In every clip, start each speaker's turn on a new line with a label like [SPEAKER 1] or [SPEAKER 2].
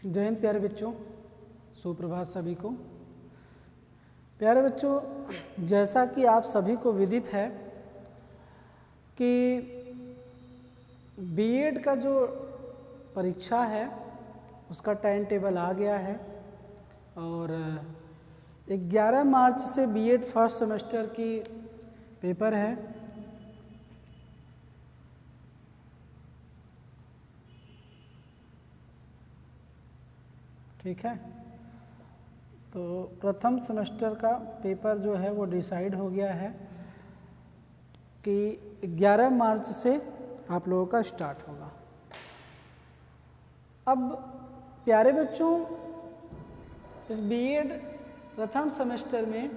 [SPEAKER 1] जय हिंद प्यारे बच्चों, सुप्रभात सभी को। प्यारे बच्चों, जैसा कि आप सभी को विदित है कि बीएड का जो परीक्षा है उसका टाइम टेबल आ गया है और 11 मार्च से बीएड फर्स्ट सेमेस्टर की पेपर है। ठीक है, तो प्रथम सेमेस्टर का पेपर जो है वो डिसाइड हो गया है कि 11 मार्च से आप लोगों का स्टार्ट होगा। अब प्यारे बच्चों, इस बीएड प्रथम सेमेस्टर में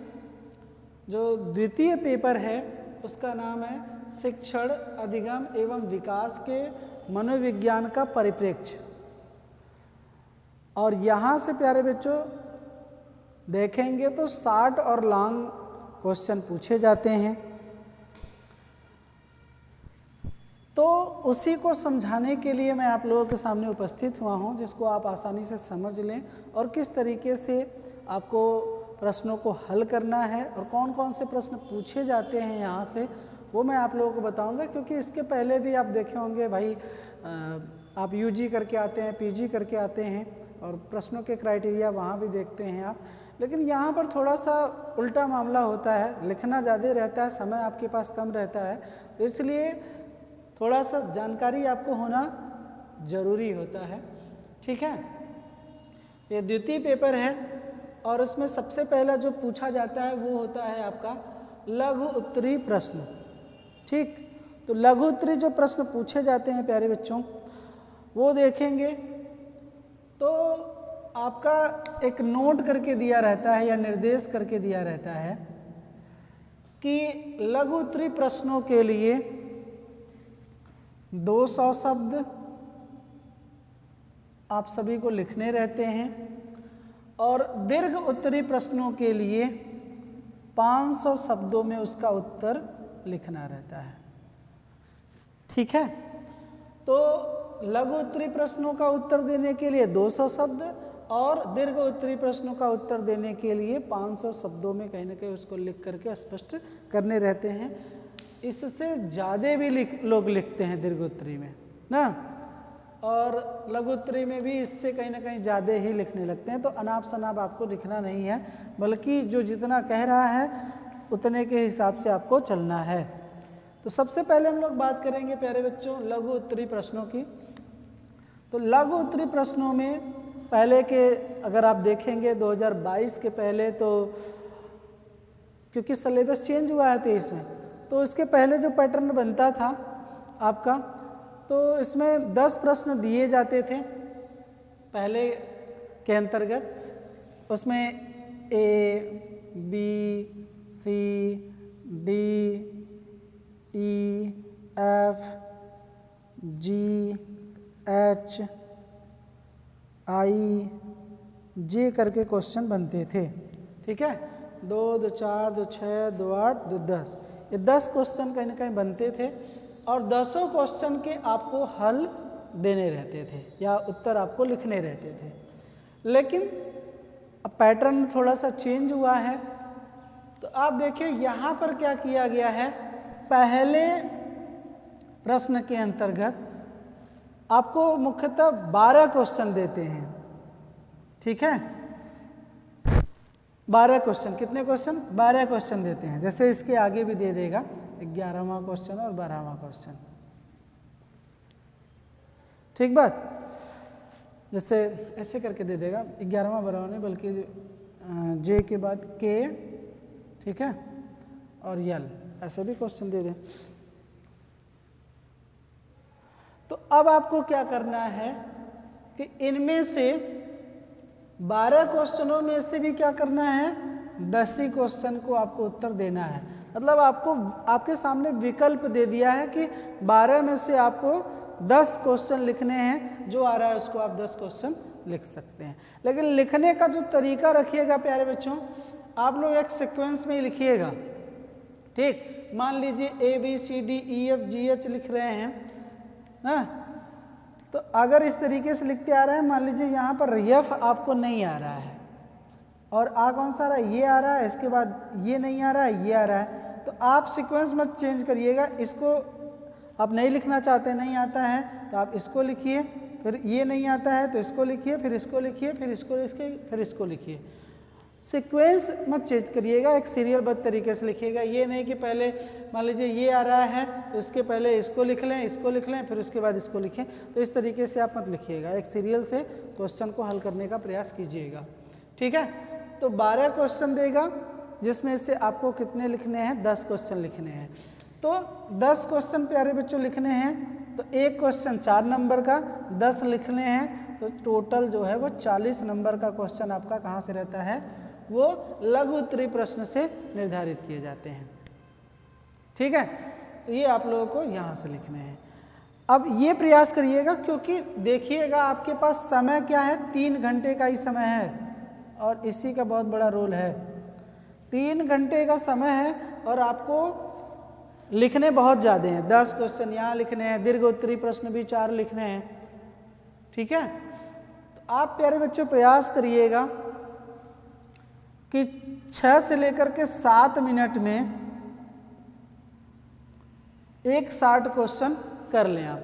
[SPEAKER 1] जो द्वितीय पेपर है उसका नाम है शिक्षण अधिगम एवं विकास के मनोविज्ञान का परिप्रेक्ष्य। और यहाँ से प्यारे बच्चों देखेंगे तो शॉर्ट और लॉन्ग क्वेश्चन पूछे जाते हैं। तो उसी को समझाने के लिए मैं आप लोगों के सामने उपस्थित हुआ हूँ, जिसको आप आसानी से समझ लें और किस तरीके से आपको प्रश्नों को हल करना है और कौन कौन से प्रश्न पूछे जाते हैं यहाँ से, वो मैं आप लोगों को बताऊंगा। क्योंकि इसके पहले भी आप देखे होंगे भाई, आप यूजी करके आते हैं, पीजी करके आते हैं और प्रश्नों के क्राइटेरिया वहाँ भी देखते हैं आप। लेकिन यहाँ पर थोड़ा सा उल्टा मामला होता है, लिखना ज़्यादा रहता है, समय आपके पास कम रहता है, तो इसलिए थोड़ा सा जानकारी आपको होना ज़रूरी होता है। ठीक है, ये द्वितीय पेपर है और उसमें सबसे पहला जो पूछा जाता है वो होता है आपका लघु उत्तरीय प्रश्न। ठीक, तो लघु उत्तरीय जो प्रश्न पूछे जाते हैं प्यारे बच्चों वो देखेंगे तो आपका एक नोट करके दिया रहता है या निर्देश करके दिया रहता है कि लघु उत्तरीय प्रश्नों के लिए 200 शब्द आप सभी को लिखने रहते हैं और दीर्घ उत्तरीय प्रश्नों के लिए 500 शब्दों में उसका उत्तर लिखना रहता है। ठीक है, तो लघु उत्तरीय प्रश्नों का उत्तर देने के लिए 200 शब्द और दीर्घ उत्तरीय प्रश्नों का उत्तर देने के लिए 500 शब्दों में कहीं ना कहीं उसको लिख करके स्पष्ट करने रहते हैं। इससे ज़्यादा भी लोग लिखते हैं दीर्घ उत्तरीय में ना, और लघु उत्तरीय में भी इससे कहीं ना कहीं ज़्यादा ही लिखने लगते हैं। तो अनाप शनाप आपको लिखना नहीं है, बल्कि जो जितना कह रहा है उतने के हिसाब से आपको चलना है। तो सबसे पहले हम लोग बात करेंगे प्यारे बच्चों लघु उत्तरीय प्रश्नों की। तो लघु उत्तरीय प्रश्नों में पहले के अगर आप देखेंगे 2022 के पहले, तो क्योंकि सिलेबस चेंज हुआ है 23 में, तो इसके पहले जो पैटर्न बनता था आपका, तो इसमें 10 प्रश्न दिए जाते थे पहले के अंतर्गत। उसमें A B C D E F G H I J करके क्वेश्चन बनते थे। ठीक है, 2, 2, 4, 2, 6, 2, 8, 2, 10, ये 10 क्वेश्चन कहीं ना कहीं बनते थे और 10 क्वेश्चन के आपको हल देने रहते थे या उत्तर आपको लिखने रहते थे। लेकिन अब पैटर्न थोड़ा सा चेंज हुआ है, तो आप देखिए यहाँ पर क्या किया गया है। पहले प्रश्न के अंतर्गत आपको मुख्यतः 12 क्वेश्चन देते हैं। ठीक है, 12 क्वेश्चन, कितने क्वेश्चन? 12 क्वेश्चन देते हैं। जैसे इसके आगे भी दे देगा 11वां क्वेश्चन और 12वां क्वेश्चन। ठीक बात, जैसे ऐसे करके दे देगा 11वां 12वां नहीं, बल्कि जे के बाद के, ठीक है, और यल, ऐसे भी क्वेश्चन दे दें। तो अब आपको क्या करना है कि इनमें से 12 क्वेश्चनों में से भी क्या करना है, 10 ही क्वेश्चन को आपको उत्तर देना है। मतलब आपको आपके सामने विकल्प दे दिया है कि 12 में से आपको 10 क्वेश्चन लिखने हैं, जो आ रहा है उसको आप 10 क्वेश्चन लिख सकते हैं। लेकिन लिखने का जो तरीका रखिएगा प्यारे बच्चों, आप लोग एक सीक्वेंस में ही लिखिएगा। ठीक, मान लीजिए A B C D E F G H लिख रहे हैं ना, तो अगर इस तरीके से लिखते आ रहे हैं, मान लीजिए यहाँ पर यफ आपको नहीं आ रहा है और आ कौन सा आ रहा है, ये आ रहा है, इसके बाद ये नहीं आ रहा है, ये आ रहा है, तो आप सीक्वेंस मत चेंज करिएगा। इसको आप नहीं लिखना चाहते, नहीं आता है तो आप इसको लिखिए, फिर ये नहीं आता है तो इसको लिखिए, फिर इसको लिखिए, फिर इसको लिखिए, फिर इसको लिखिए। सीक्वेंस मत चेंज करिएगा, एक सीरियलबद्ध तरीके से लिखिएगा। ये नहीं कि पहले मान लीजिए ये आ रहा है तो इसके पहले इसको लिख लें, इसको लिख लें, फिर उसके बाद इसको लिखें, तो इस तरीके से आप मत लिखिएगा। एक सीरियल से क्वेश्चन को हल करने का प्रयास कीजिएगा, ठीक है। तो 12 क्वेश्चन देगा, जिसमें से आपको कितने लिखने हैं, 10 क्वेश्चन लिखने हैं। तो 10 क्वेश्चन प्यारे बच्चों लिखने हैं, तो एक क्वेश्चन 4 नंबर का 10 लिखने हैं, तो टोटल जो है वो 40 नंबर का क्वेश्चन आपका कहाँ से रहता है, वो लघु उत्तरीय प्रश्न से निर्धारित किए जाते हैं, ठीक है। तो ये आप लोगों को यहाँ से लिखने हैं। अब ये प्रयास करिएगा, क्योंकि देखिएगा आपके पास समय क्या है, 3 घंटे का ही समय है और इसी का बहुत बड़ा रोल है। 3 घंटे का समय है और आपको लिखने बहुत ज़्यादा हैं। 10 क्वेश्चन यहाँ लिखने हैं, दीर्घ उत्तरीय प्रश्न भी 4 लिखने हैं, ठीक है। तो आप प्यारे बच्चों प्रयास करिएगा कि 6 से लेकर के 7 मिनट में एक 60 क्वेश्चन कर लें आप।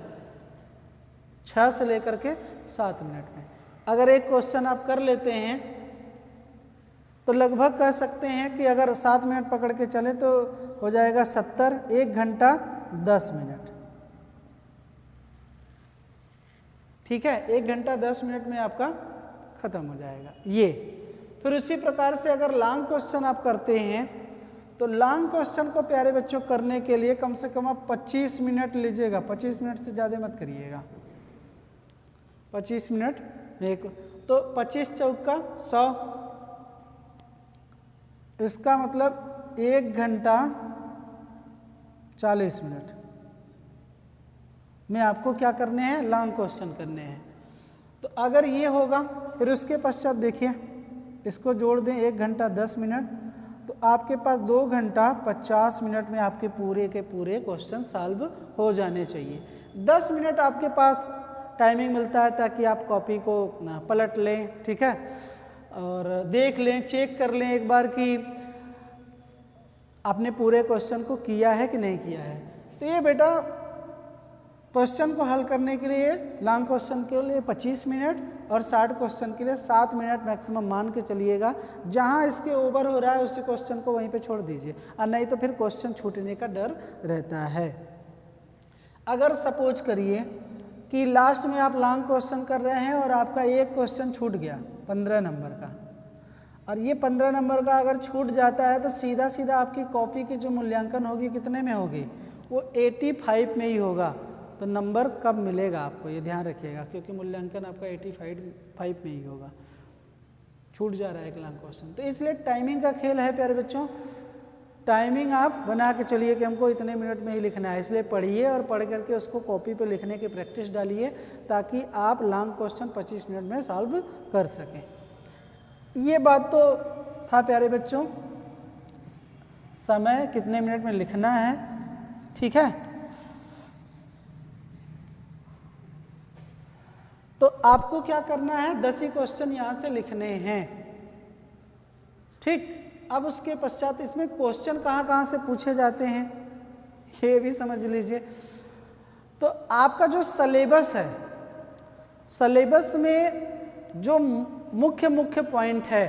[SPEAKER 1] 6 से लेकर के 7 मिनट में अगर एक क्वेश्चन आप कर लेते हैं तो लगभग कह सकते हैं कि अगर 7 मिनट पकड़ के चले तो हो जाएगा 70, 1 घंटा 10 मिनट, ठीक है। 1 घंटा 10 मिनट में आपका खत्म हो जाएगा ये। फिर उसी प्रकार से अगर लॉन्ग क्वेश्चन आप करते हैं तो लॉन्ग क्वेश्चन को प्यारे बच्चों करने के लिए कम से कम आप 25 मिनट लीजिएगा, 25 मिनट से ज़्यादा मत करिएगा। 25 मिनट एक, तो 25 चौका 100, इसका मतलब 1 घंटा 40 मिनट में आपको क्या करने हैं, लॉन्ग क्वेश्चन करने हैं। तो अगर ये होगा, फिर उसके पश्चात देखिए इसको जोड़ दें 1 घंटा 10 मिनट, तो आपके पास 2 घंटा 50 मिनट में आपके पूरे के पूरे क्वेश्चन सॉल्व हो जाने चाहिए। 10 मिनट आपके पास टाइमिंग मिलता है ताकि आप कॉपी को पलट लें, ठीक है, और देख लें, चेक कर लें एक बार कि आपने पूरे क्वेश्चन को किया है कि नहीं किया है। तो ये बेटा क्वेश्चन को हल करने के लिए लॉन्ग क्वेश्चन के लिए 25 मिनट और 60 क्वेश्चन के लिए 7 मिनट मैक्सिमम मान के चलिएगा। जहाँ इसके ओवर हो रहा है उसी क्वेश्चन को वहीं पे छोड़ दीजिए, और नहीं तो फिर क्वेश्चन छूटने का डर रहता है। अगर सपोज करिए कि लास्ट में आप लॉन्ग क्वेश्चन कर रहे हैं और आपका एक क्वेश्चन छूट गया 15 नंबर का, और ये 15 नंबर का अगर छूट जाता है तो सीधा सीधा आपकी कॉपी की जो मूल्यांकन होगी कितने में होगी, वो 85 में ही होगा। तो नंबर कब मिलेगा आपको ये ध्यान रखिएगा, क्योंकि मूल्यांकन आपका 85 में ही होगा, छूट जा रहा है एक लॉन्ग क्वेश्चन। तो इसलिए टाइमिंग का खेल है प्यारे बच्चों, टाइमिंग आप बना के चलिए कि हमको इतने मिनट में ही लिखना है। इसलिए पढ़िए और पढ़ करके उसको कॉपी पे लिखने की प्रैक्टिस डालिए ताकि आप लॉन्ग क्वेश्चन 25 मिनट में सॉल्व कर सकें। ये बात तो था प्यारे बच्चों, समय कितने मिनट में लिखना है, ठीक है। तो आपको क्या करना है, 10 ही क्वेश्चन यहाँ से लिखने हैं, ठीक। अब उसके पश्चात इसमें क्वेश्चन कहाँ कहाँ से पूछे जाते हैं ये भी समझ लीजिए। तो आपका जो सिलेबस है, सिलेबस में जो मुख्य पॉइंट है,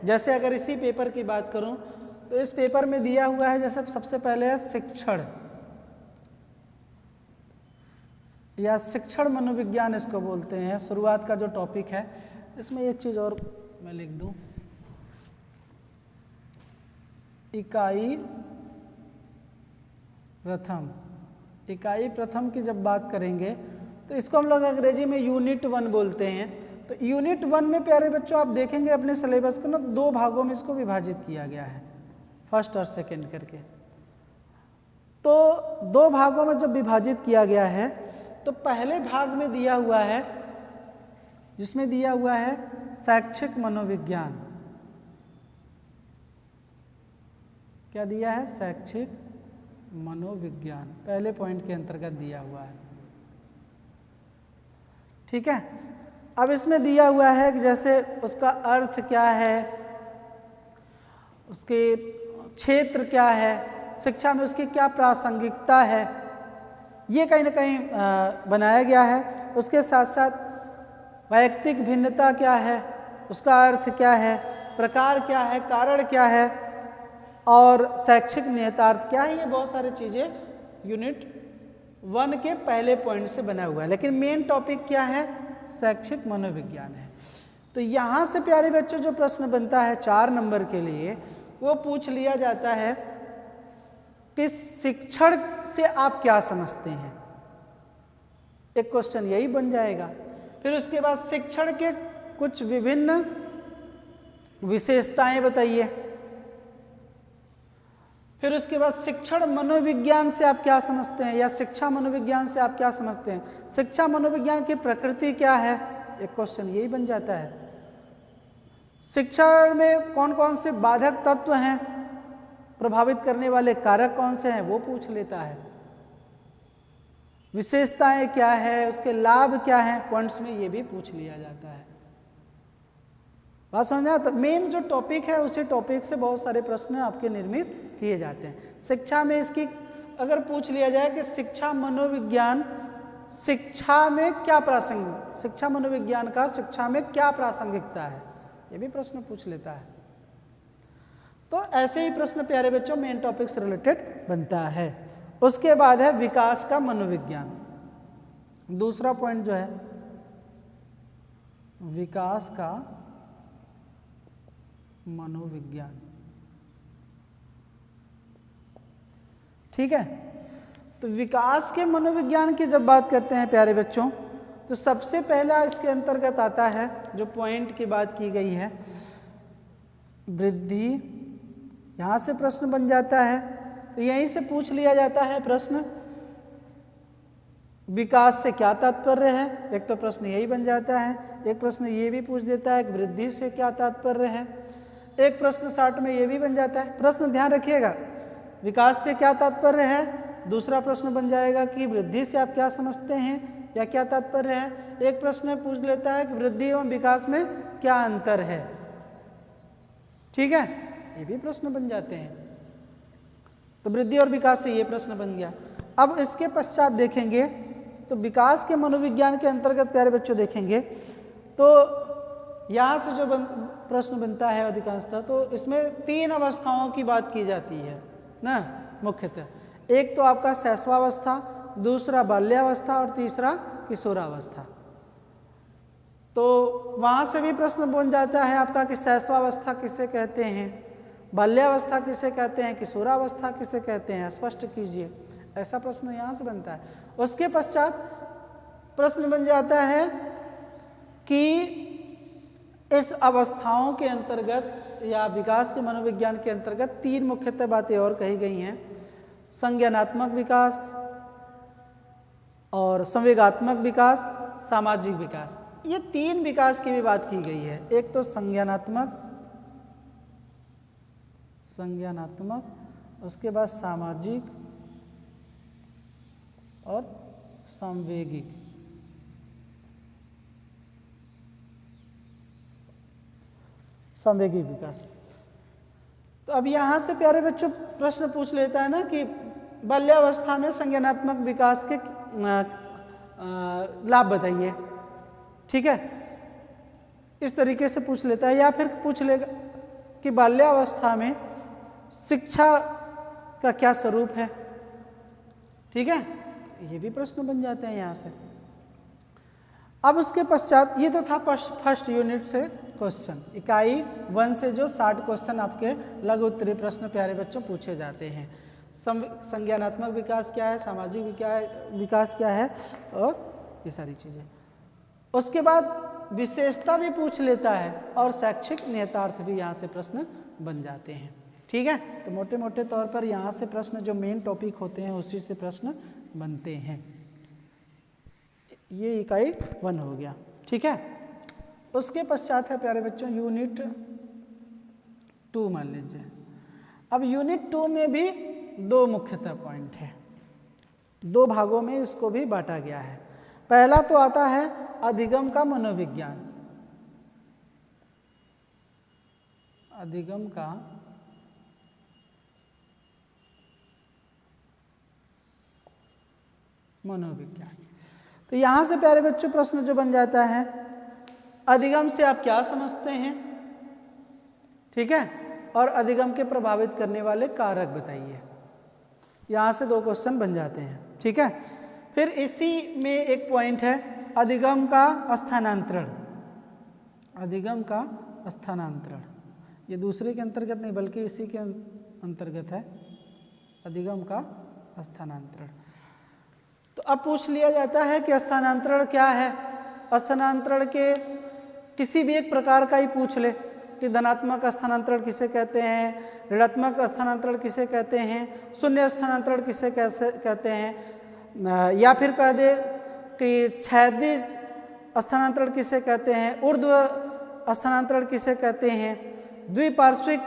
[SPEAKER 1] जैसे अगर इसी पेपर की बात करूं तो इस पेपर में दिया हुआ है, जैसे सबसे पहले है शिक्षण या शिक्षण मनोविज्ञान इसको बोलते हैं, शुरुआत का जो टॉपिक है। इसमें एक चीज़ और मैं लिख दूं, इकाई प्रथम। इकाई प्रथम की जब बात करेंगे तो इसको हम लोग अंग्रेजी में यूनिट 1 बोलते हैं। तो यूनिट 1 में प्यारे बच्चों आप देखेंगे अपने सिलेबस को ना 2 भागों में इसको विभाजित किया गया है, फर्स्ट और सेकंड करके। तो 2 भागों में जब विभाजित किया गया है तो पहले भाग में दिया हुआ है, जिसमें दिया हुआ है शैक्षिक मनोविज्ञान। क्या दिया है, शैक्षिक मनोविज्ञान, पहले पॉइंट के अंतर्गत दिया हुआ है। ठीक है। अब इसमें दिया हुआ है कि जैसे उसका अर्थ क्या है, उसके क्षेत्र क्या है, शिक्षा में उसकी क्या प्रासंगिकता है, ये कहीं ना कहीं बनाया गया है। उसके साथ साथ वैयक्तिक भिन्नता क्या है, उसका अर्थ क्या है, प्रकार क्या है, कारण क्या है और शैक्षिक निहितार्थ क्या है, ये बहुत सारी चीज़ें यूनिट 1 के पहले पॉइंट से बना हुआ है। लेकिन मेन टॉपिक क्या है, शैक्षिक मनोविज्ञान है। तो यहाँ से प्यारे बच्चों जो प्रश्न बनता है 4 नंबर के लिए, वो पूछ लिया जाता है कि शिक्षण से आप क्या समझते हैं। एक क्वेश्चन यही बन जाएगा। फिर उसके बाद शिक्षण के कुछ विभिन्न विशेषताएं बताइए। फिर उसके बाद शिक्षण मनोविज्ञान से आप क्या समझते हैं, या शिक्षा मनोविज्ञान से आप क्या समझते हैं, शिक्षा मनोविज्ञान की प्रकृति क्या है, एक क्वेश्चन यही बन जाता है। शिक्षा में कौन कौन से बाधक तत्व हैं, प्रभावित करने वाले कारक कौन से हैं, वो पूछ लेता है। विशेषताएं क्या है, उसके लाभ क्या हैं, पॉइंट्स में ये भी पूछ लिया जाता है। बात समझ में आता? मेन जो टॉपिक है उसी टॉपिक से बहुत सारे प्रश्न आपके निर्मित किए जाते हैं। शिक्षा में इसकी अगर पूछ लिया जाए कि शिक्षा मनोविज्ञान शिक्षा में क्या प्रासंगिक, शिक्षा मनोविज्ञान का शिक्षा में क्या प्रासंगिकता है, ये भी प्रश्न पूछ लेता है। तो ऐसे ही प्रश्न प्यारे बच्चों मेन टॉपिक से रिलेटेड बनता है। उसके बाद है विकास का मनोविज्ञान। दूसरा पॉइंट जो है विकास का मनोविज्ञान, ठीक है। तो विकास के मनोविज्ञान की जब बात करते हैं प्यारे बच्चों, तो सबसे पहला इसके अंतर्गत आता है जो पॉइंट की बात की गई है, वृद्धि। यहां से प्रश्न बन जाता है। तो यहीं से पूछ लिया जाता है प्रश्न, विकास से क्या तात्पर्य है। एक तो प्रश्न यही बन जाता है। एक प्रश्न ये भी पूछ देता है कि वृद्धि से क्या तात्पर्य है। एक प्रश्न 60 में ये भी बन जाता है। प्रश्न ध्यान रखिएगा, विकास से क्या तात्पर्य है। दूसरा प्रश्न बन जाएगा कि वृद्धि से आप क्या समझते हैं या क्या तात्पर्य है। एक प्रश्न पूछ लेता है कि वृद्धि एवं विकास में क्या अंतर है, ठीक है, ये भी प्रश्न बन जाते हैं। तो वृद्धि और विकास से ये प्रश्न बन गया। अब इसके पश्चात देखेंगे तो विकास के मनोविज्ञान के अंतर्गत प्यारे बच्चों देखेंगे तो यहाँ से जो प्रश्न बनता है अधिकांशतः, तो इसमें 3 अवस्थाओं की बात की जाती है ना मुख्यतः। एक तो आपका शैशवावस्था, दूसरा बाल्यावस्था और तीसरा किशोरावस्था। तो वहाँ से भी प्रश्न बन जाता है आपका कि शैशवावस्था किसे कहते हैं, बाल्यावस्था किसे कहते हैं, किशोरावस्था किसे कहते हैं, स्पष्ट कीजिए। ऐसा प्रश्न यहाँ से बनता है। उसके पश्चात प्रश्न बन जाता है कि इस अवस्थाओं के अंतर्गत या विकास के मनोविज्ञान के अंतर्गत 3 मुख्यतः बातें और कही गई हैं, संज्ञानात्मक विकास और संवेगात्मक विकास, सामाजिक विकास। ये 3 विकास की भी बात की गई है। एक तो संज्ञानात्मक, उसके बाद सामाजिक और संवेगिक। संवेगी विकास। तो अब यहाँ से प्यारे बच्चों प्रश्न पूछ लेता है ना कि बाल्यावस्था में संज्ञानात्मक विकास के लाभ बताइए, ठीक है, इस तरीके से पूछ लेता है। या फिर पूछ लेगा कि बाल्यावस्था में शिक्षा का क्या स्वरूप है, ठीक है, ये भी प्रश्न बन जाते हैं यहाँ से। अब उसके पश्चात ये तो था फर्स्ट यूनिट से क्वेश्चन, इकाई 1 से जो 60 क्वेश्चन आपके लघु उत्तरीय प्रश्न प्यारे बच्चों पूछे जाते हैं। संज्ञानात्मक विकास क्या है, सामाजिक विकास क्या है और ये सारी चीज़ें। उसके बाद विशेषता भी पूछ लेता है और शैक्षिक नियतार्थ भी यहाँ से प्रश्न बन जाते हैं, ठीक है। तो मोटे मोटे तौर पर यहाँ से प्रश्न जो मेन टॉपिक होते हैं उसी से प्रश्न बनते हैं। ये इकाई 1 हो गया, ठीक है। उसके पश्चात है प्यारे बच्चों यूनिट 2 मान लीजिए। अब यूनिट 2 में भी 2 मुख्यतः पॉइंट है, 2 भागों में इसको भी बांटा गया है। पहला तो आता है अधिगम का मनोविज्ञान। अधिगम का मनोविज्ञान। तो यहां से प्यारे बच्चों प्रश्न जो बन जाता है, अधिगम से आप क्या समझते हैं, ठीक है, और अधिगम के प्रभावित करने वाले कारक बताइए। यहां से 2 क्वेश्चन बन जाते हैं, ठीक है। फिर इसी में एक पॉइंट है अधिगम का स्थानांतरण। अधिगम का स्थानांतरण ये दूसरे के अंतर्गत नहीं बल्कि इसी के अंतर्गत है, अधिगम का स्थानांतरण। तो अब पूछ लिया जाता है कि स्थानांतरण क्या है। स्थानांतरण के किसी भी एक प्रकार का ही पूछ ले कि धनात्मक स्थानांतरण किसे कहते हैं, ऋणात्मक स्थानांतरण किसे कहते हैं, शून्य स्थानांतरण किसे कैसे कहते हैं, या फिर कह दे कि क्षैतिज स्थानांतरण किसे कहते हैं, ऊर्ध्व स्थानांतरण किसे कहते हैं, द्विपार्श्विक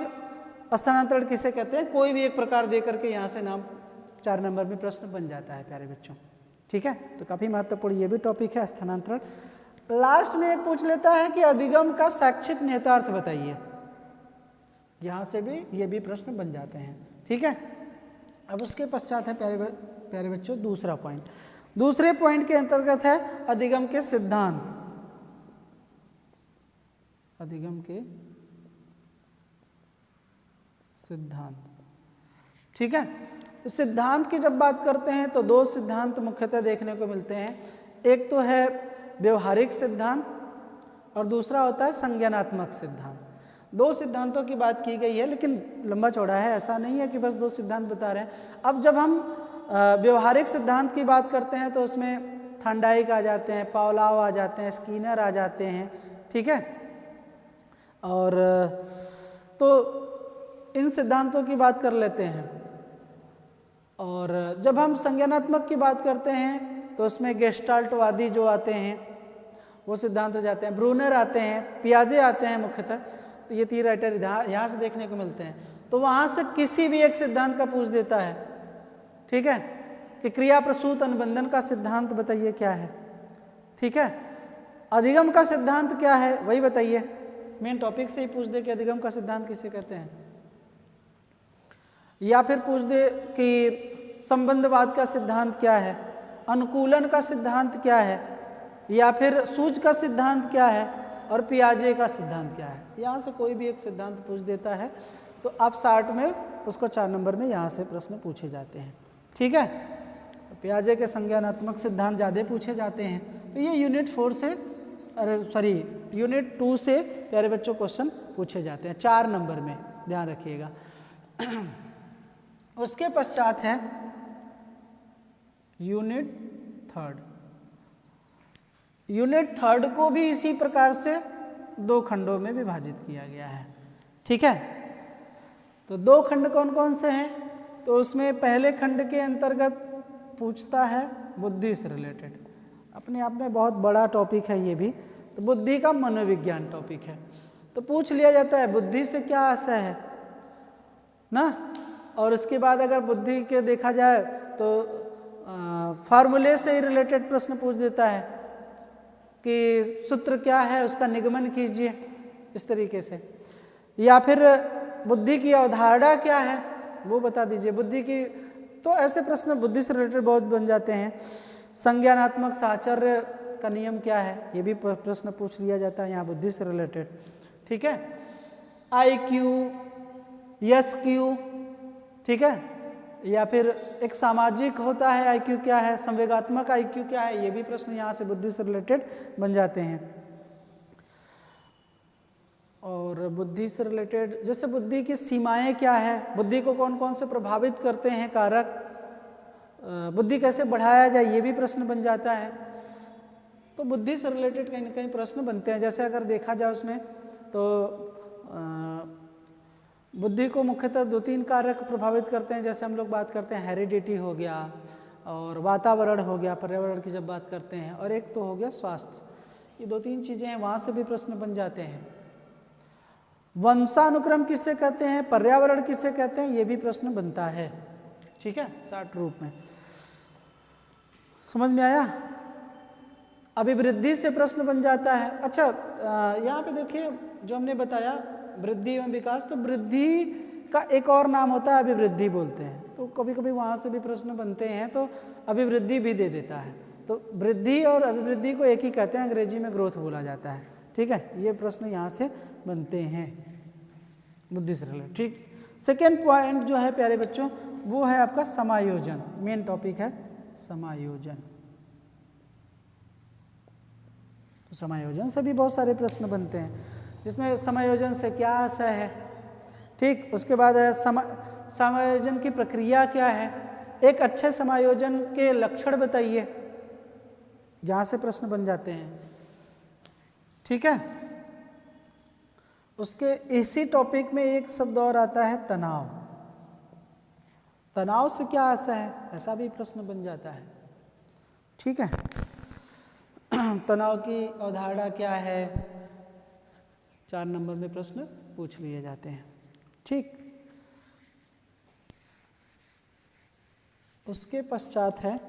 [SPEAKER 1] स्थानांतरण किसे कहते हैं, कोई भी एक प्रकार दे करके यहाँ से नाम 4 नंबर में प्रश्न बन जाता है प्यारे बच्चों, ठीक है। तो काफ़ी महत्वपूर्ण ये भी टॉपिक है स्थानांतरण। लास्ट में एक पूछ लेता है कि अधिगम का शैक्षिक निहितार्थ बताइए। यहाँ से भी ये भी प्रश्न बन जाते हैं, ठीक है। अब उसके पश्चात है प्यारे बच्चों दूसरा पॉइंट। दूसरे पॉइंट के अंतर्गत है अधिगम के सिद्धांत। अधिगम के सिद्धांत, ठीक है। तो सिद्धांत की जब बात करते हैं तो 2 सिद्धांत मुख्यतः देखने को मिलते हैं। एक तो है व्यवहारिक सिद्धांत और दूसरा होता है संज्ञानात्मक सिद्धांत। 2 सिद्धांतों की बात की गई है, लेकिन लंबा चौड़ा है, ऐसा नहीं है कि बस 2 सिद्धांत बता रहे हैं। अब जब हम व्यवहारिक सिद्धांत की बात करते हैं तो उसमें थॉर्नडाइक आ जाते हैं, पावलोव आ जाते हैं, स्किनर आ जाते हैं, ठीक है। और तो इन सिद्धांतों की बात कर लेते हैं। और जब हम संज्ञानात्मक की बात करते हैं तो उसमें गेस्टाल्टवादी जो आते हैं वो सिद्धांत हो जाते हैं, ब्रूनर आते हैं, पियाजे आते हैं मुख्यतः। तो ये 3 राइटर यहाँ से देखने को मिलते हैं। तो वहाँ से किसी भी एक सिद्धांत का पूछ देता है, ठीक है, कि क्रिया प्रसूत अनुबंधन का सिद्धांत बताइए क्या है, ठीक है। अधिगम का सिद्धांत क्या है वही बताइए। मेन टॉपिक से ही पूछ दे कि अधिगम का सिद्धांत किसे कहते हैं, या फिर पूछ दे कि संबंधवाद का सिद्धांत क्या है, अनुकूलन का सिद्धांत क्या है, या फिर सूज का सिद्धांत क्या है, और पियाजे का सिद्धांत क्या है। यहाँ से कोई भी एक सिद्धांत पूछ देता है तो आप 60 में उसको 4 नंबर में यहाँ से प्रश्न पूछे जाते हैं, ठीक है। तो पियाजे के संज्ञानात्मक सिद्धांत ज़्यादा पूछे जाते हैं। तो ये यूनिट 4 से यूनिट 2 से प्यारे बच्चों क्वेश्चन पूछे जाते हैं 4 नंबर में, ध्यान रखिएगा। उसके पश्चात है यूनिट 3। यूनिट 3 को भी इसी प्रकार से 2 खंडों में विभाजित किया गया है, ठीक है। तो 2 खंड कौन कौन से हैं, तो उसमें पहले खंड के अंतर्गत पूछता है बुद्धि से रिलेटेड। अपने आप में बहुत बड़ा टॉपिक है ये भी। तो बुद्धि का मनोविज्ञान टॉपिक है। तो पूछ लिया जाता है बुद्धि से क्या आशय है ना। और उसके बाद अगर बुद्धि के देखा जाए तो फार्मूले से ही रिलेटेड प्रश्न पूछ देता है कि सूत्र क्या है उसका निगमन कीजिए, इस तरीके से। या फिर बुद्धि की अवधारणा क्या है वो बता दीजिए। बुद्धि की तो ऐसे प्रश्न बुद्धि से रिलेटेड बहुत बन जाते हैं। संज्ञानात्मक साहचर्य का नियम क्या है ये भी प्रश्न पूछ लिया जाता है यहाँ बुद्धि से रिलेटेड, ठीक है। IQ, SQ, ठीक है। या फिर एक सामाजिक होता है IQ क्या है, संवेगात्मक IQ क्या है, ये भी प्रश्न यहाँ से बुद्धि से रिलेटेड बन जाते हैं। और बुद्धि से रिलेटेड जैसे बुद्धि की सीमाएं क्या है, बुद्धि को कौन कौन से प्रभावित करते हैं कारक, बुद्धि कैसे बढ़ाया जाए, ये भी प्रश्न बन जाता है। तो बुद्धि से रिलेटेड कहीं ना कहीं प्रश्न बनते हैं। जैसे अगर देखा जाए उसमें तो बुद्धि को मुख्यतः 2-3 कारक प्रभावित करते हैं। जैसे हम लोग बात करते हैं हेरिडिटी हो गया, और वातावरण हो गया, पर्यावरण की जब बात करते हैं, और एक तो हो गया स्वास्थ्य। ये 2-3 चीज़ें हैं, वहाँ से भी प्रश्न बन जाते हैं। वंशानुक्रम किसे कहते हैं, पर्यावरण किसे कहते हैं, ये भी प्रश्न बनता है, ठीक है, शॉर्ट रूप में। समझ में आया? अभिवृद्धि से प्रश्न बन जाता है। अच्छा, यहाँ पे देखिए जो हमने बताया वृद्धि एवं विकास, तो वृद्धि का एक और नाम होता है अभिवृद्धि बोलते हैं, तो कभी कभी वहाँ से भी प्रश्न बनते हैं, तो अभिवृद्धि भी दे देता है। तो वृद्धि और अभिवृद्धि को एक ही कहते हैं, अंग्रेजी में ग्रोथ बोला जाता है। ठीक है, ये प्रश्न यहाँ से बनते हैं बुद्धि से रिलेटेड। ठीक, सेकेंड पॉइंट जो है प्यारे बच्चों वो है आपका समायोजन। मेन टॉपिक है समायोजन। तो समायोजन से भी बहुत सारे प्रश्न बनते हैं, जिसमें समायोजन से क्या आशय है। ठीक, उसके बाद है समायोजन की प्रक्रिया क्या है, एक अच्छे समायोजन के लक्षण बताइए, जहाँ से प्रश्न बन जाते हैं। ठीक है, उसके इसी टॉपिक में एक शब्द और आता है तनाव। तनाव से क्या आशय है, ऐसा भी प्रश्न बन जाता है। ठीक है, तनाव की अवधारणा क्या है, 4 नंबर में प्रश्न पूछ लिए जाते हैं। ठीक, उसके पश्चात है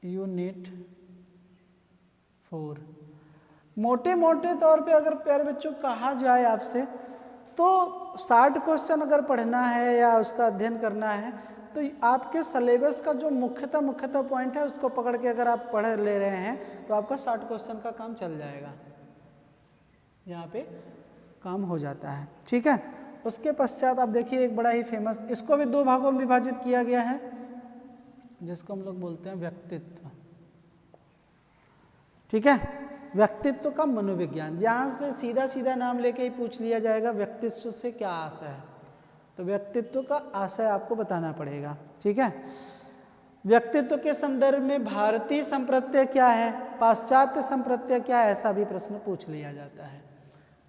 [SPEAKER 1] यूनिट 4। मोटे मोटे तौर पे अगर प्यारे बच्चों कहा जाए आपसे, तो 60 क्वेश्चन अगर पढ़ना है या उसका अध्ययन करना है, तो आपके सिलेबस का जो मुख्यतः पॉइंट है उसको पकड़ के अगर आप पढ़ ले रहे हैं तो आपका 60 क्वेश्चन का काम चल जाएगा, यहाँ पे काम हो जाता है। ठीक है, उसके पश्चात आप देखिए एक बड़ा ही फेमस, इसको भी 2 भागों में विभाजित किया गया है, जिसको हम लोग बोलते हैं व्यक्तित्व। ठीक है, व्यक्तित्व का मनोविज्ञान, जहाँ से सीधा सीधा नाम लेके ही पूछ लिया जाएगा व्यक्तित्व से क्या आशय है, तो व्यक्तित्व का आशय आपको बताना पड़ेगा। ठीक है, व्यक्तित्व के संदर्भ में भारतीय संप्रत्यय क्या है, पाश्चात्य संप्रत्यय क्या है, ऐसा भी प्रश्न पूछ लिया जाता है।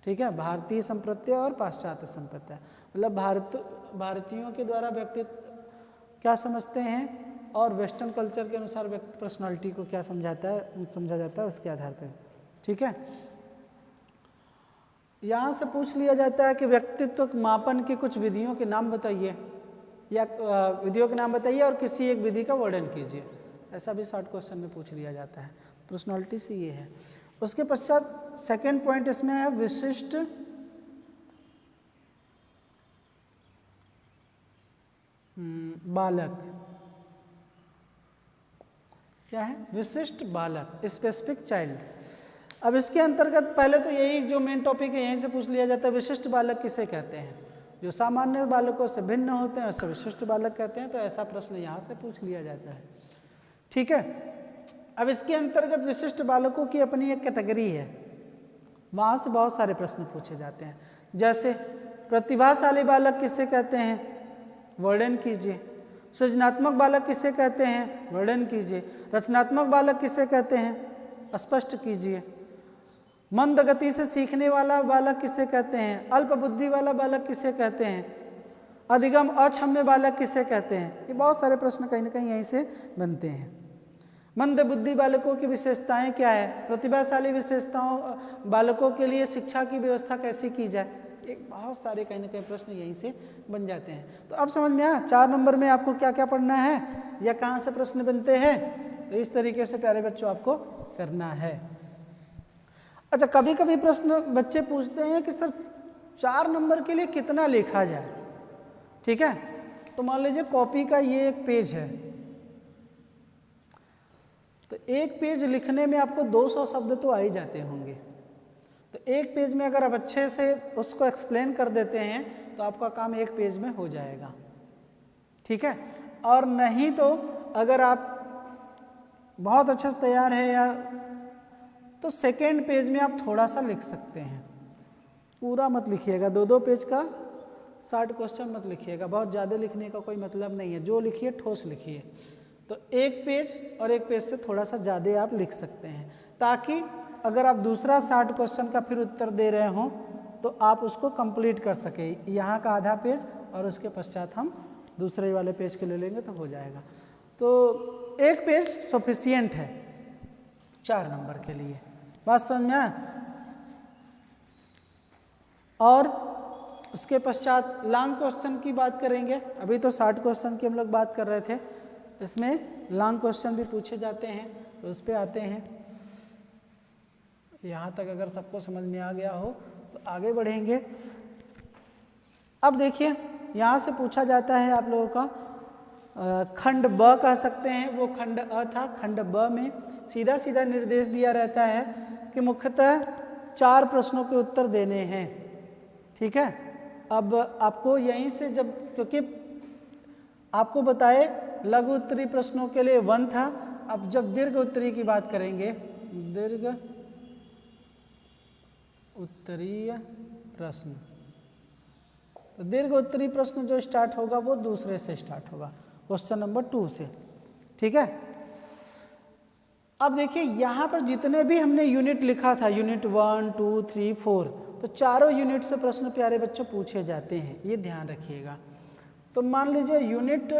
[SPEAKER 1] ठीक है, भारतीय संप्रत्यय और पाश्चात्य संप्रत्यय, मतलब भारतीयों के द्वारा व्यक्तित्व क्या समझते हैं और वेस्टर्न कल्चर के अनुसार व्यक्ति पर्सनालिटी को क्या समझा जाता है उसके आधार पर। ठीक है, यहाँ से पूछ लिया जाता है कि व्यक्तित्व मापन की कुछ विधियों के नाम बताइए, या विधियों के नाम बताइए और किसी एक विधि का वर्णन कीजिए, ऐसा भी 60 क्वेश्चन में पूछ लिया जाता है। पर्सनालिटी से ये है। उसके पश्चात सेकेंड पॉइंट इसमें है विशिष्ट बालक। क्या है, विशिष्ट बालक, स्पेसिफिक चाइल्ड। अब इसके अंतर्गत पहले तो यही जो मेन टॉपिक है यहीं से पूछ लिया जाता है, विशिष्ट बालक किसे कहते हैं, जो सामान्य बालकों से भिन्न होते हैं उसे विशिष्ट बालक कहते हैं, तो ऐसा प्रश्न यहाँ से पूछ लिया जाता है। ठीक है, अब इसके अंतर्गत विशिष्ट बालकों की अपनी एक कैटेगरी है, वहाँ से बहुत सारे प्रश्न पूछे जाते हैं, जैसे प्रतिभाशाली बालक किसे कहते हैं, वर्णन कीजिए। सृजनात्मक बालक किसे कहते हैं, वर्णन कीजिए। रचनात्मक बालक किसे कहते हैं, स्पष्ट कीजिए। मंद गति से सीखने वाला बालक किसे कहते हैं, अल्प बुद्धि वाला बालक किसे कहते हैं, अधिगम अक्षम्य बालक किसे कहते हैं। ये बहुत सारे प्रश्न कहीं ना कहीं यहीं से बनते हैं। मंद बुद्धि बालकों की विशेषताएं क्या है, प्रतिभाशाली विशेषताओं बालकों के लिए शिक्षा की व्यवस्था कैसी की जाए, एक बहुत सारे कहीं ना कहीं प्रश्न यहीं से बन जाते हैं। तो अब समझ में आया 4 नंबर में आपको क्या क्या पढ़ना है या कहाँ से प्रश्न बनते हैं, तो इस तरीके से प्यारे बच्चों आपको करना है। अच्छा, कभी कभी प्रश्न बच्चे पूछते हैं कि सर 4 नंबर के लिए कितना लिखा जाए। ठीक है, तो मान लीजिए कॉपी का ये एक पेज है, तो एक पेज लिखने में आपको 200 शब्द तो आ ही जाते होंगे, तो एक पेज में अगर आप अच्छे से उसको एक्सप्लेन कर देते हैं तो आपका काम एक पेज में हो जाएगा। ठीक है, और नहीं तो अगर आप बहुत अच्छे से तैयार है या तो सेकेंड पेज में आप थोड़ा सा लिख सकते हैं, पूरा मत लिखिएगा, 2-2 पेज का 60 क्वेश्चन मत लिखिएगा, बहुत ज़्यादा लिखने का कोई मतलब नहीं है, जो लिखिए ठोस लिखिए। तो एक पेज और एक पेज से थोड़ा सा ज़्यादा आप लिख सकते हैं, ताकि अगर आप दूसरा 60 क्वेश्चन का फिर उत्तर दे रहे हों तो आप उसको कंप्लीट कर सके। यहाँ का आधा पेज और उसके पश्चात हम दूसरे वाले पेज के ले लेंगे तो हो जाएगा। तो एक पेज सफिशिएंट है 4 नंबर के लिए, बात समझ में आया। और उसके पश्चात लॉन्ग क्वेश्चन की बात करेंगे। अभी तो 60 क्वेश्चन की हम लोग बात कर रहे थे, इसमें लॉन्ग क्वेश्चन भी पूछे जाते हैं। तो उस पर आते हैं। यहाँ तक अगर सबको समझ में आ गया हो तो आगे बढ़ेंगे। अब देखिए यहाँ से पूछा जाता है आप लोगों का खंड ब कह सकते हैं, वो खंड अ था। खंड ब में सीधा सीधा निर्देश दिया रहता है कि मुख्यतः 4 प्रश्नों के उत्तर देने हैं। ठीक है, अब आपको यहीं से जब, क्योंकि आपको बताए लघु उत्तरीय प्रश्नों के लिए 1 था, अब जब दीर्घ उत्तरीय की बात करेंगे, दीर्घ उत्तरीय प्रश्न, तो दीर्घ उत्तरीय प्रश्न जो स्टार्ट होगा वो दूसरे से स्टार्ट होगा, क्वेश्चन नंबर 2 से। ठीक है, अब देखिए यहाँ पर जितने भी हमने यूनिट लिखा था, यूनिट 1, 2, 3, 4, तो चारों यूनिट से प्रश्न प्यारे बच्चों पूछे जाते हैं, ये ध्यान रखिएगा। तो मान लीजिए यूनिट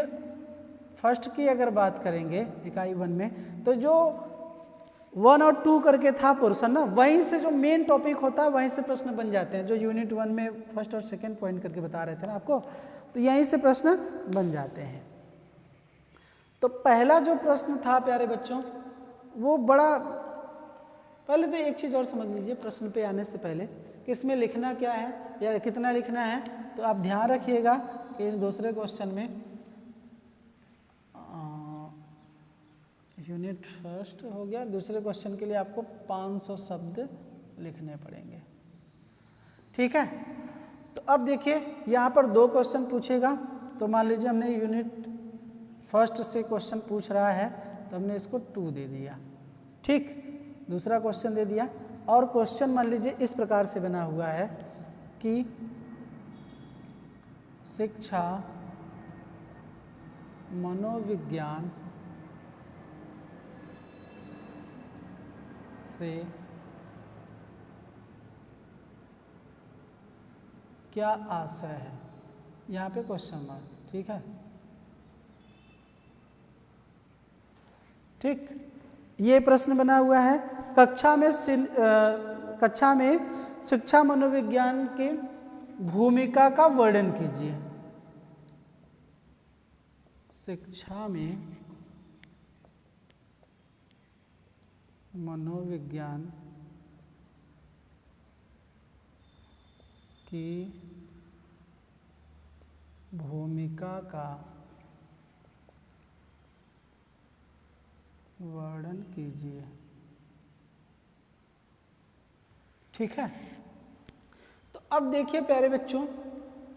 [SPEAKER 1] फर्स्ट की अगर बात करेंगे इकाई 1 में, तो जो 1 और 2 करके था पोर्शन ना, वहीं से जो मेन टॉपिक होता है वहीं से प्रश्न बन जाते हैं। जो यूनिट 1 में फर्स्ट और सेकंड पॉइंट करके बता रहे थे ना आपको, तो यहीं से प्रश्न बन जाते हैं। तो पहला जो प्रश्न था प्यारे बच्चों, वो बड़ा, पहले तो एक चीज़ और समझ लीजिए प्रश्न पे आने से पहले कि इसमें लिखना क्या है या कितना लिखना है। तो आप ध्यान रखिएगा कि इस दूसरे क्वेश्चन में यूनिट फर्स्ट हो गया, दूसरे क्वेश्चन के लिए आपको 500 शब्द लिखने पड़ेंगे। ठीक है, तो अब देखिए यहाँ पर 2 क्वेश्चन पूछेगा। तो मान लीजिए हमने यूनिट फर्स्ट से क्वेश्चन पूछ रहा है तो हमने इसको 2 दे दिया। ठीक, दूसरा क्वेश्चन दे दिया। और क्वेश्चन मान लीजिए इस प्रकार से बना हुआ है कि शिक्षा मनोविज्ञान से क्या आशय है, यहाँ पे क्वेश्चन मार्क। ठीक है, ठीक, ये प्रश्न बना हुआ है। कक्षा में शिक्षा मनोविज्ञान की भूमिका का वर्णन कीजिए। शिक्षा में मनोविज्ञान की भूमिका का वर्णन कीजिए। ठीक है, तो अब देखिए प्यारे बच्चों,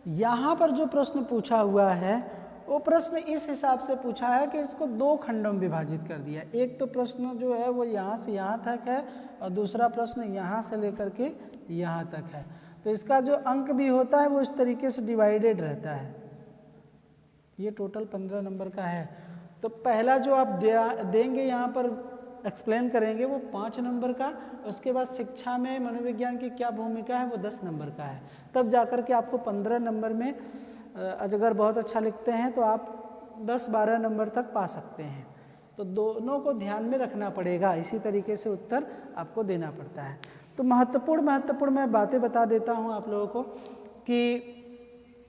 [SPEAKER 1] यहाँ पर जो प्रश्न पूछा हुआ है वो प्रश्न इस हिसाब से पूछा है कि इसको 2 खंडों में विभाजित कर दिया। एक तो प्रश्न जो है वो यहाँ से यहाँ तक है और दूसरा प्रश्न यहाँ से लेकर के यहाँ तक है। तो इसका जो अंक भी होता है वो इस तरीके से डिवाइडेड रहता है। ये टोटल 15 नंबर का है। तो पहला जो आप देंगे यहाँ पर एक्सप्लेन करेंगे वो 5 नंबर का, उसके बाद शिक्षा में मनोविज्ञान की क्या भूमिका है वो 10 नंबर का है। तब जाकर के आपको 15 नंबर में अगर बहुत अच्छा लिखते हैं तो आप 10-12 नंबर तक पा सकते हैं। तो दोनों को ध्यान में रखना पड़ेगा, इसी तरीके से उत्तर आपको देना पड़ता है। तो महत्वपूर्ण मैं बातें बता देता हूँ आप लोगों को कि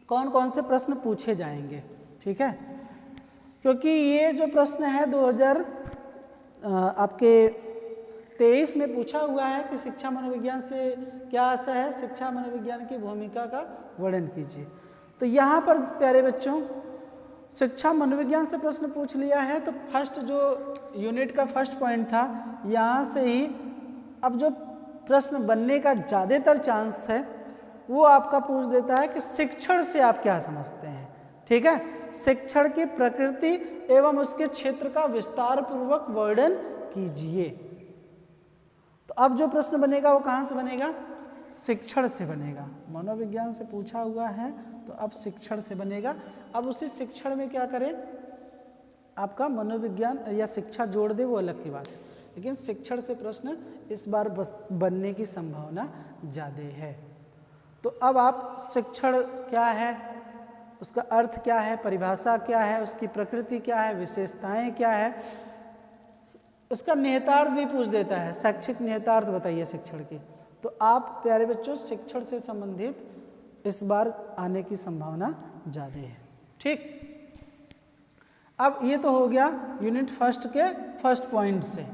[SPEAKER 1] कौन कौन से प्रश्न पूछे जाएंगे। ठीक है, क्योंकि ये जो प्रश्न है 2023 में पूछा हुआ है कि शिक्षा मनोविज्ञान से क्या आशय है, शिक्षा मनोविज्ञान की भूमिका का वर्णन कीजिए। तो यहाँ पर प्यारे बच्चों शिक्षा मनोविज्ञान से प्रश्न पूछ लिया है, तो फर्स्ट जो यूनिट का फर्स्ट पॉइंट था यहाँ से ही अब जो प्रश्न बनने का ज़्यादातर चांस है वो आपका पूछ देता है कि शिक्षण से आप क्या समझते हैं। ठीक है, शिक्षण की प्रकृति एवं उसके क्षेत्र का विस्तार पूर्वक वर्णन कीजिए। तो अब जो प्रश्न बनेगा वो कहाँ से बनेगा, शिक्षण से बनेगा। मनोविज्ञान से पूछा हुआ है तो अब शिक्षण से बनेगा। अब उसी शिक्षण में क्या करें, आपका मनोविज्ञान या शिक्षा जोड़ दे वो अलग की बात है, लेकिन शिक्षण से प्रश्न इस बार बनने की संभावना ज़्यादा है। तो अब आप शिक्षण क्या है, उसका अर्थ क्या है, परिभाषा क्या है, उसकी प्रकृति क्या है, विशेषताएं क्या है, उसका निहितार्थ भी पूछ देता है। शैक्षिक निहितार्थ बताइए शिक्षण की। तो आप प्यारे बच्चों शिक्षण से संबंधित इस बार आने की संभावना ज़्यादा है। ठीक, अब ये तो हो गया यूनिट फर्स्ट के फर्स्ट पॉइंट से।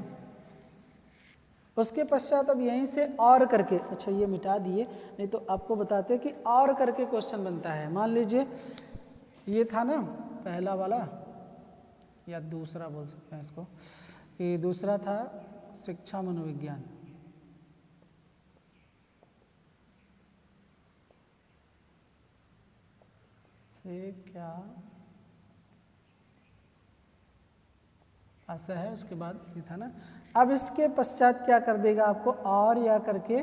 [SPEAKER 1] उसके पश्चात अब यहीं से और करके, अच्छा ये मिटा दिए, नहीं तो आपको बताते कि और करके क्वेश्चन बनता है। मान लीजिए ये था ना पहला वाला, या दूसरा बोल सकते हैं इसको, कि दूसरा था शिक्षा मनोविज्ञान, से क्या आशा है, उसके बाद ये था ना। अब इसके पश्चात क्या कर देगा आपको, और या करके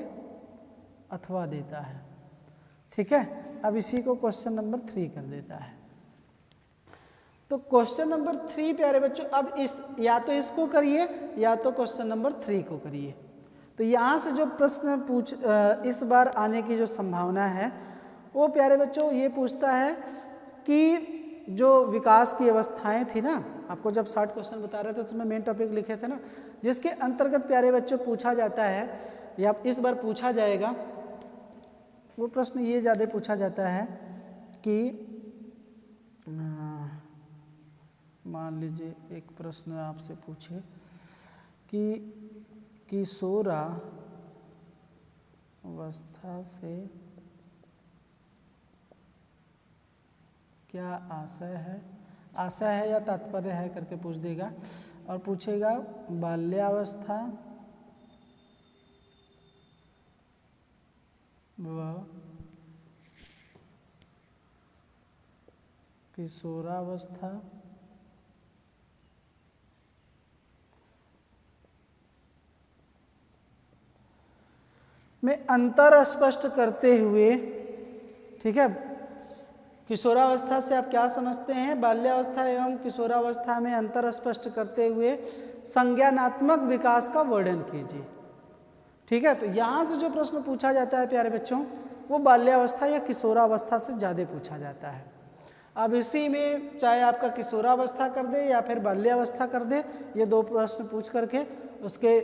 [SPEAKER 1] अथवा देता है, ठीक है। अब इसी को क्वेश्चन नंबर 3 कर देता है। तो क्वेश्चन नंबर 3 प्यारे बच्चों, अब इस या तो इसको करिए या तो क्वेश्चन नंबर 3 को करिए। तो यहाँ से जो प्रश्न इस बार आने की जो संभावना है वो प्यारे बच्चों ये पूछता है कि जो विकास की अवस्थाएं थी ना, आपको जब 60 क्वेश्चन बता रहे थे तो उसमें मेन टॉपिक लिखे थे ना, जिसके अंतर्गत प्यारे बच्चों पूछा जाता है या इस बार पूछा जाएगा, वो प्रश्न ये ज़्यादा पूछा जाता है कि मान लीजिए एक प्रश्न आपसे पूछे कि किशोरावस्था से क्या आशय है या तात्पर्य है करके पूछ देगा, और पूछेगा बाल्यावस्था व किशोरावस्था में अंतर स्पष्ट करते हुए, ठीक है, किशोरावस्था से आप क्या समझते हैं, बाल्यावस्था एवं किशोरावस्था में अंतर स्पष्ट करते हुए संज्ञानात्मक विकास का वर्णन कीजिए, ठीक है। तो यहाँ से जो प्रश्न पूछा जाता है प्यारे बच्चों, वो बाल्यावस्था या किशोरावस्था से ज़्यादा पूछा जाता है। अब इसी में चाहे आपका किशोरावस्था कर दे या फिर बाल्यावस्था कर दे, ये दो प्रश्न पूछ करके उसके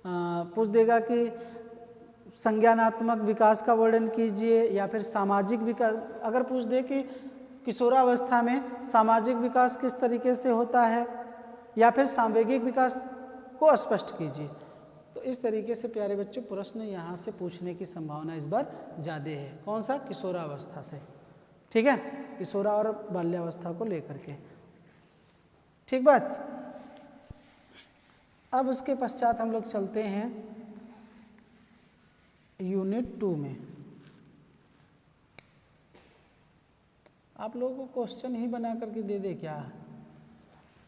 [SPEAKER 1] पूछ देगा कि संज्ञानात्मक विकास का वर्णन कीजिए, या फिर सामाजिक विकास अगर पूछ दे कि किशोरावस्था में सामाजिक विकास किस तरीके से होता है, या फिर सांवेगिक विकास को स्पष्ट कीजिए। तो इस तरीके से प्यारे बच्चों प्रश्न यहाँ से पूछने की संभावना इस बार ज़्यादा है। कौन सा, किशोरावस्था से, ठीक है, किशोरा और बाल्यावस्था को लेकर के, ठीक बात। अब उसके पश्चात हम लोग चलते हैं यूनिट 2 में। आप लोगों को क्वेश्चन ही बना करके दे दे क्या,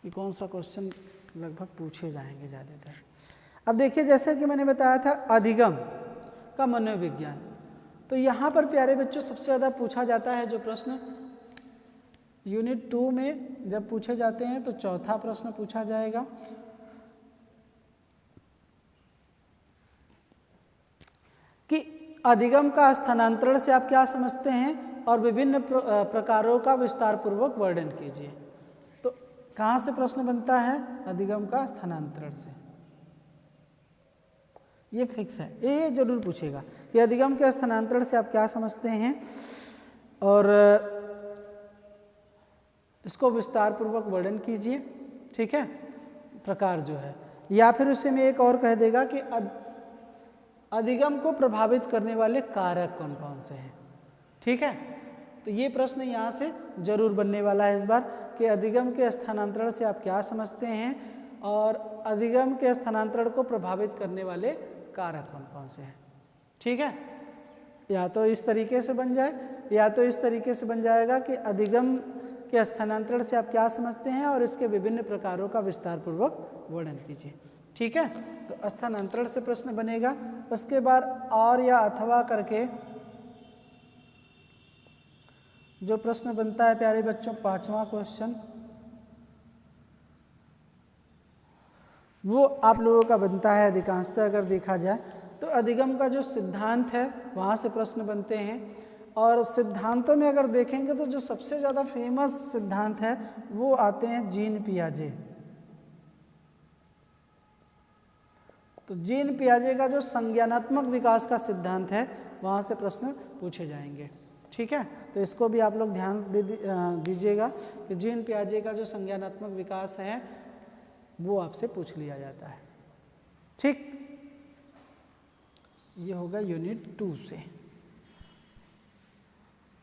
[SPEAKER 1] कि कौन सा क्वेश्चन लगभग पूछे जाएंगे ज़्यादातर। अब देखिए जैसे कि मैंने बताया था अधिगम का मनोविज्ञान, तो यहाँ पर प्यारे बच्चों सबसे ज़्यादा पूछा जाता है जो प्रश्न यूनिट 2 में जब पूछे जाते हैं, तो चौथा प्रश्न पूछा जाएगा कि अधिगम का स्थानांतरण से आप क्या समझते हैं और विभिन्न प्रकारों का विस्तार पूर्वक वर्णन कीजिए। तो कहाँ से प्रश्न बनता है, अधिगम का स्थानांतरण से, ये फिक्स है, ये जरूर पूछेगा कि अधिगम के स्थानांतरण से आप क्या समझते हैं और इसको विस्तार पूर्वक वर्णन कीजिए, ठीक है, प्रकार जो है। या फिर उससे में एक और कह देगा कि अधिगम को प्रभावित करने वाले कारक कौन कौन से हैं, ठीक है। तो ये प्रश्न यहाँ से जरूर बनने वाला है इस बार कि अधिगम के स्थानांतरण से आप क्या समझते हैं और अधिगम के स्थानांतरण को प्रभावित करने वाले कारक कौन कौन से हैं, ठीक है। या तो इस तरीके से बन जाए या तो इस तरीके से बन जाएगा कि अधिगम के स्थानांतरण से आप क्या समझते हैं और इसके विभिन्न प्रकारों का विस्तार पूर्वक वर्णन कीजिए, ठीक है। तो स्थानांतरण से प्रश्न बनेगा। उसके बाद और या अथवा करके जो प्रश्न बनता है प्यारे बच्चों, पांचवा क्वेश्चन, वो आप लोगों का बनता है अधिकांशतः अगर देखा जाए तो अधिगम का जो सिद्धांत है वहाँ से प्रश्न बनते हैं। और सिद्धांतों में अगर देखेंगे तो जो सबसे ज़्यादा फेमस सिद्धांत है वो आते हैं जीन पियाजे। तो जीन पियाजे का जो संज्ञानात्मक विकास का सिद्धांत है वहाँ से प्रश्न पूछे जाएंगे, ठीक है। तो इसको भी आप लोग ध्यान दीजिएगा कि जीन पियाजे का जो संज्ञानात्मक विकास है वो आपसे पूछ लिया जाता है, ठीक, ये होगा यूनिट 2 से।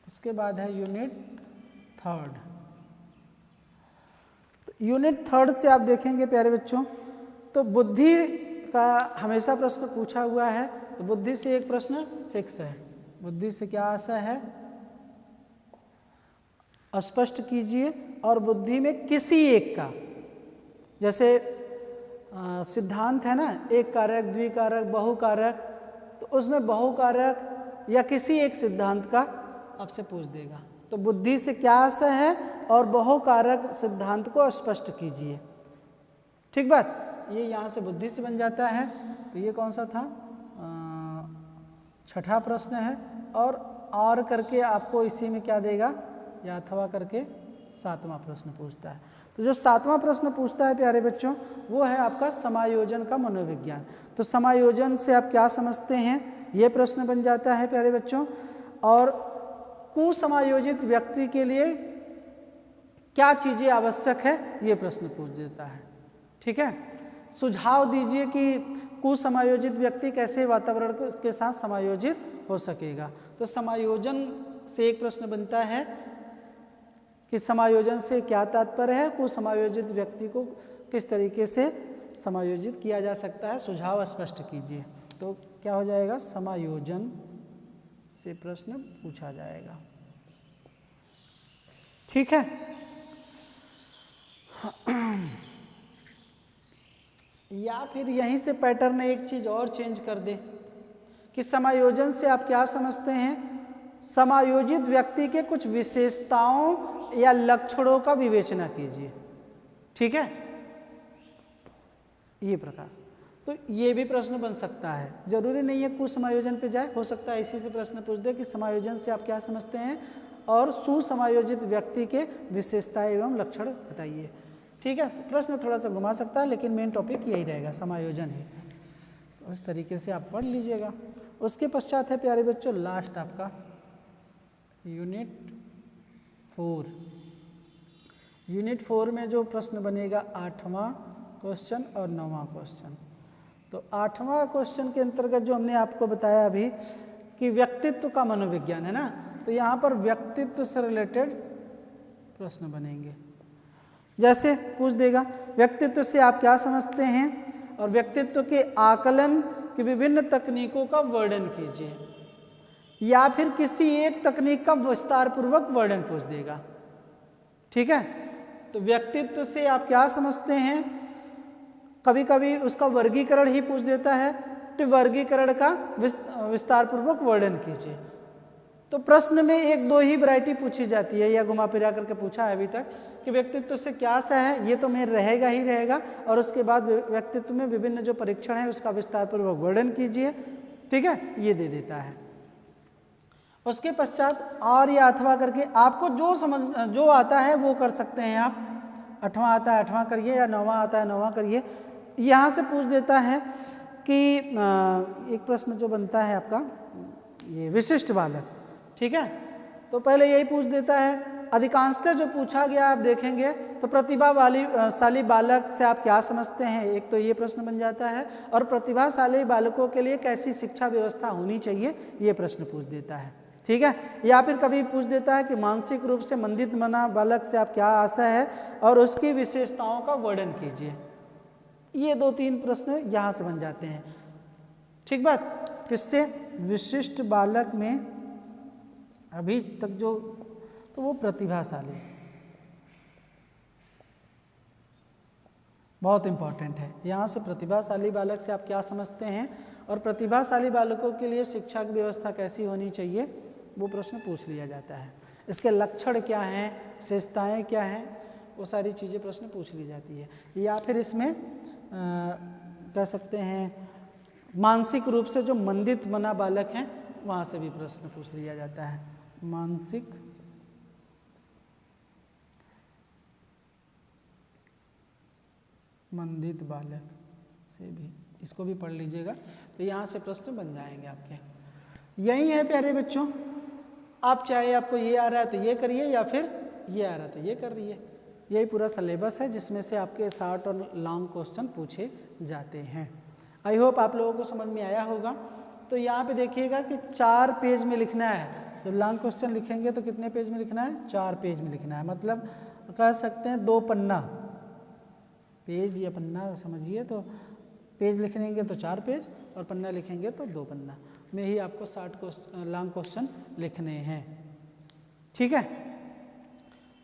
[SPEAKER 1] उसके बाद है यूनिट 3। तो यूनिट 3 से आप देखेंगे प्यारे बच्चों, तो बुद्धि का हमेशा प्रश्न पूछा हुआ है। तो बुद्धि से एक प्रश्न फिक्स है। बुद्धि से क्या आशा है, स्पष्ट कीजिए। और बुद्धि में किसी एक का, जैसे सिद्धांत है ना, एक कारक, द्विकारक, बहुकारक, तो उसमें बहुकारक या किसी एक सिद्धांत का आपसे पूछ देगा। तो बुद्धि से क्या आशा है और बहुकारक सिद्धांत को स्पष्ट कीजिए। ठीक बात, ये यहाँ से बुद्धि से बन जाता है। तो ये कौन सा था, 6ठा प्रश्न है। और करके आपको इसी में क्या देगा, या अथवा करके 7वां प्रश्न पूछता है। तो जो 7वां प्रश्न पूछता है प्यारे बच्चों, वो है आपका समायोजन का मनोविज्ञान। तो समायोजन से आप क्या समझते हैं, ये प्रश्न बन जाता है प्यारे बच्चों। और कुसमायोजित व्यक्ति के लिए क्या चीज़ें आवश्यक है, ये प्रश्न पूछ देता है। ठीक है, सुझाव दीजिए कि कुसमायोजित व्यक्ति कैसे वातावरण के साथ समायोजित हो सकेगा। तो समायोजन से एक प्रश्न बनता है कि समायोजन से क्या तात्पर्य है, कुसमायोजित व्यक्ति को किस तरीके से समायोजित किया जा सकता है, सुझाव स्पष्ट कीजिए। तो क्या हो जाएगा, समायोजन से प्रश्न पूछा जाएगा। ठीक है, या फिर यहीं से पैटर्न एक चीज और चेंज कर दे कि समायोजन से आप क्या समझते हैं, समायोजित व्यक्ति के कुछ विशेषताओं या लक्षणों का विवेचना कीजिए। ठीक है, ये प्रकार। तो ये भी प्रश्न बन सकता है, जरूरी नहीं है कुछ समायोजन पे जाए, हो सकता है इसी से प्रश्न पूछ दे कि समायोजन से आप क्या समझते हैं और सुसमायोजित व्यक्ति के विशेषताएं एवं लक्षण बताइए। ठीक है, प्रश्न थोड़ा सा घुमा सकता है, लेकिन मेन टॉपिक यही रहेगा, समायोजन है। उस तरीके से आप पढ़ लीजिएगा। उसके पश्चात है प्यारे बच्चों लास्ट आपका यूनिट 4। यूनिट 4 में जो प्रश्न बनेगा 8वां क्वेश्चन और 9वां क्वेश्चन। तो 8वां क्वेश्चन के अंतर्गत जो हमने आपको बताया अभी कि व्यक्तित्व का मनोविज्ञान है ना, तो यहाँ पर व्यक्तित्व से रिलेटेड प्रश्न बनेंगे। जैसे पूछ देगा व्यक्तित्व से आप क्या समझते हैं और व्यक्तित्व के आकलन की विभिन्न तकनीकों का वर्णन कीजिए, या फिर किसी एक तकनीक का विस्तार पूर्वक वर्णन पूछ देगा। ठीक है, तो व्यक्तित्व से आप क्या समझते हैं, कभी कभी उसका वर्गीकरण ही पूछ देता है, तो वर्गीकरण का विस्तार पूर्वक वर्णन कीजिए। तो प्रश्न में 1-2 ही वैरायटी पूछी जाती है, या घुमा फिरा करके पूछा है अभी तक कि व्यक्तित्व से क्या सा है, ये तो मेन रहेगा ही रहेगा। और उसके बाद व्यक्तित्व में विभिन्न जो परीक्षण है उसका विस्तार पूर्वक वर्णन कीजिए। ठीक है, ये दे देता है। उसके पश्चात और या अथवा करके आपको जो आता है वो कर सकते हैं आप। 8वां आता है 8वां करिए, या 9वां आता है 9वां करिए। यहाँ से पूछ देता है कि एक प्रश्न जो बनता है आपका ये विशिष्ट बालक। ठीक है, तो पहले यही पूछ देता है। अधिकांशतः जो पूछा गया आप देखेंगे तो प्रतिभाशाली बालक से आप क्या समझते हैं, एक तो ये प्रश्न बन जाता है। और प्रतिभाशाली बालकों के लिए कैसी शिक्षा व्यवस्था होनी चाहिए, ये प्रश्न पूछ देता है। ठीक है, या फिर कभी पूछ देता है कि मानसिक रूप से मंदित मना बालक से आप क्या आशा है और उसकी विशेषताओं का वर्णन कीजिए। ये 2-3 प्रश्न यहाँ से बन जाते हैं। ठीक बात, किससे, विशिष्ट बालक में अभी तक जो, तो वो प्रतिभाशाली बहुत इंपॉर्टेंट है। यहाँ से प्रतिभाशाली बालक से आप क्या समझते हैं और प्रतिभाशाली बालकों के लिए शिक्षा की व्यवस्था कैसी होनी चाहिए, वो प्रश्न पूछ लिया जाता है। इसके लक्षण क्या हैं, विशेषताएं क्या हैं, वो सारी चीज़ें प्रश्न पूछ ली जाती है। या फिर इसमें कह सकते हैं मानसिक रूप से जो मंदित मना बालक हैं वहाँ से भी प्रश्न पूछ लिया जाता है। मानसिक मंदित बालक से भी, इसको भी पढ़ लीजिएगा। तो यहाँ से प्रश्न बन जाएंगे आपके। यही है प्यारे बच्चों, आप चाहे आपको ये आ रहा है तो ये करिए, या फिर ये आ रहा है तो ये कर रहिए। यही पूरा सिलेबस है जिसमें से आपके शॉर्ट और लॉन्ग क्वेश्चन पूछे जाते हैं। आई होप आप लोगों को समझ में आया होगा। तो यहाँ पे देखिएगा कि 4 पेज में लिखना है। जब लॉन्ग क्वेश्चन लिखेंगे तो कितने पेज में लिखना है? 4 पेज में लिखना है, मतलब कह सकते हैं 2 पन्ना, पेज या पन्ना समझिए। तो पेज लिखेंगे तो 4 पेज और पन्ना लिखेंगे तो 2 पन्ना में ही आपको 60 लॉन्ग क्वेश्चन लिखने हैं। ठीक है,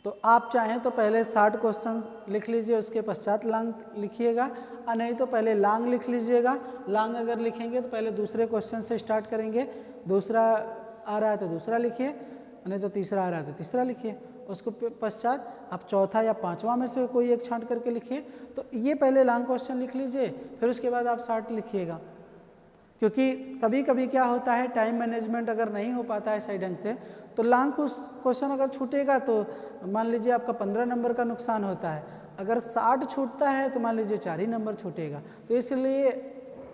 [SPEAKER 1] तो आप चाहें तो पहले 60 क्वेश्चन लिख लीजिए, उसके पश्चात लॉन्ग लिखिएगा, और नहीं तो पहले लॉन्ग लिख लीजिएगा। लॉन्ग अगर लिखेंगे तो पहले दूसरे क्वेश्चन से स्टार्ट करेंगे, दूसरा आ रहा है तो दूसरा लिखिए, नहीं तो तीसरा आ रहा है तो तीसरा लिखिए, उसको पश्चात आप चौथा या पांचवा में से कोई एक छांट करके लिखिए। तो ये पहले लॉन्ग क्वेश्चन लिख लीजिए, फिर उसके बाद आप 60 लिखिएगा। क्योंकि कभी कभी क्या होता है, टाइम मैनेजमेंट अगर नहीं हो पाता है सही ढंग से, तो लॉन्ग क्वेश्चन अगर छूटेगा तो मान लीजिए आपका 15 नंबर का नुकसान होता है। अगर 60 छूटता है तो मान लीजिए 4 ही नंबर छूटेगा। तो इसलिए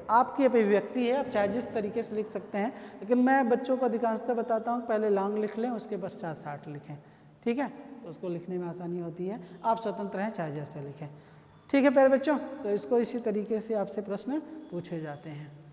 [SPEAKER 1] आपकी अभिव्यक्ति है, आप चाहे जिस तरीके से लिख सकते हैं, लेकिन मैं बच्चों को अधिकांशतः बताता हूँ पहले लॉन्ग लिख लें, उसके पश्चात 60 लिखें। ठीक है, तो उसको लिखने में आसानी होती है। आप स्वतंत्र हैं, चाहे जैसे लिखें। ठीक है प्यारे बच्चों, तो इसको इसी तरीके से आपसे प्रश्न पूछे जाते हैं।